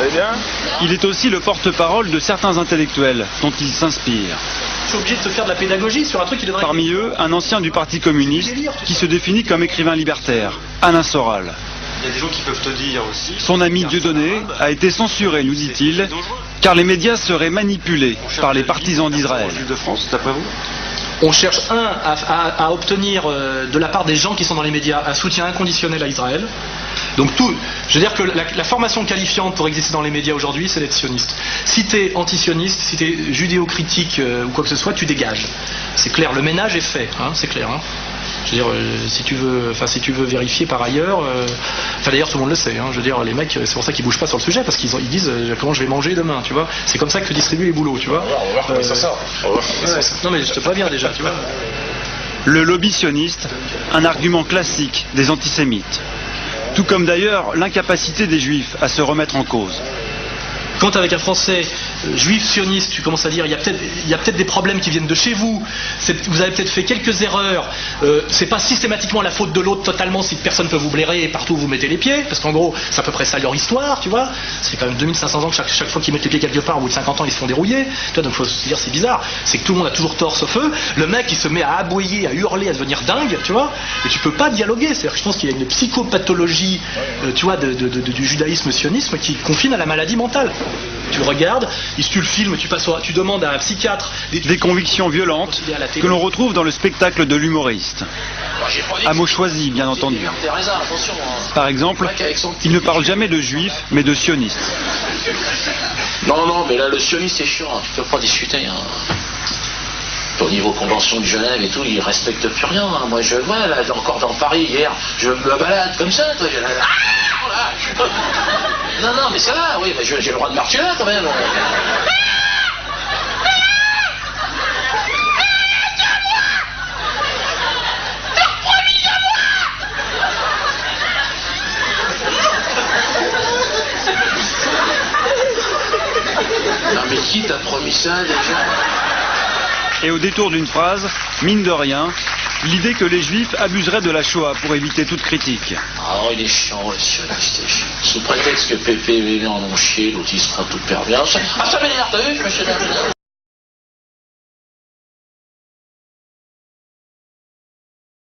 Vous allez bien? Il est aussi le porte-parole de certains intellectuels dont il s'inspire. Je suis obligé de te faire de la pédagogie sur un truc qui devrait... Parmi eux, un ancien du Parti communiste qui se définit comme écrivain libertaire, Alain Soral. Il y a des gens qui peuvent te dire aussi... Son ami Dieudonné a été censuré, nous dit-il, car les médias seraient manipulés par les partisans d'Israël. Juifs de France, d'après vous? On cherche, à obtenir de la part des gens qui sont dans les médias un soutien inconditionnel à Israël. Donc tout, je veux dire que la formation qualifiante pour exister dans les médias aujourd'hui, c'est d'être sioniste. Si t'es anti-sioniste, si t'es judéo-critique ou quoi que ce soit, tu dégages. C'est clair, le ménage est fait, hein, c'est clair. Hein. Je veux dire, si tu veux vérifier par ailleurs, d'ailleurs tout le monde le sait, hein, je veux dire, les mecs, c'est pour ça qu'ils bougent pas sur le sujet, parce qu'ils disent comment je vais manger demain, tu vois. C'est comme ça que tu distribues les boulots, tu vois. On va voir comment ça sort. Non mais je te préviens déjà, tu vois. Le lobby sioniste, un argument classique des antisémites. Tout comme d'ailleurs l'incapacité des juifs à se remettre en cause. Quand avec un Français juif sioniste, tu commences à dire il y a peut-être des problèmes qui viennent de chez vous, vous avez peut-être fait quelques erreurs, c'est pas systématiquement la faute de l'autre totalement si personne peut vous blairer et partout où vous mettez les pieds, parce qu'en gros c'est à peu près ça leur histoire, tu vois, c'est quand même 2500 ans que chaque fois qu'ils mettent les pieds quelque part, au bout de 50 ans ils se font dérouiller, tu vois, donc faut se dire c'est bizarre, c'est que tout le monde a toujours tort sauf eux, le mec il se met à aboyer, à hurler, à devenir dingue, tu vois, et tu peux pas dialoguer, c'est-à-dire que je pense qu'il y a une psychopathologie, tu vois, du judaïsme sionisme qui confine à la maladie mentale. Tu le regardes, tu le filmes, tu demandes à un psychiatre... Des convictions violentes que l'on retrouve dans le spectacle de l'humoriste. À mots choisis, bien entendu. Par exemple, il ne parle jamais de juifs, mais de sionistes. Non, mais là, le sioniste, c'est chiant, hein, tu peux pas discuter. Hein. Au niveau convention de Genève et tout, ils respectent plus rien. Hein. Moi, je vois, là, encore dans Paris, hier, je me balade comme ça, toi, Non, mais c'est là, oui, j'ai le droit de marcher là, quand même. Non, mais qui t'a promis ça, déjà? Et au détour d'une phrase, mine de rien, l'idée que les juifs abuseraient de la Shoah pour éviter toute critique. Ah, il est chiant, le sioniste, sous prétexte que Pépé et Véné en ont chié, l'autre il se prend tout pervers. Ah, ça m'énerve, t'as vu, je me suis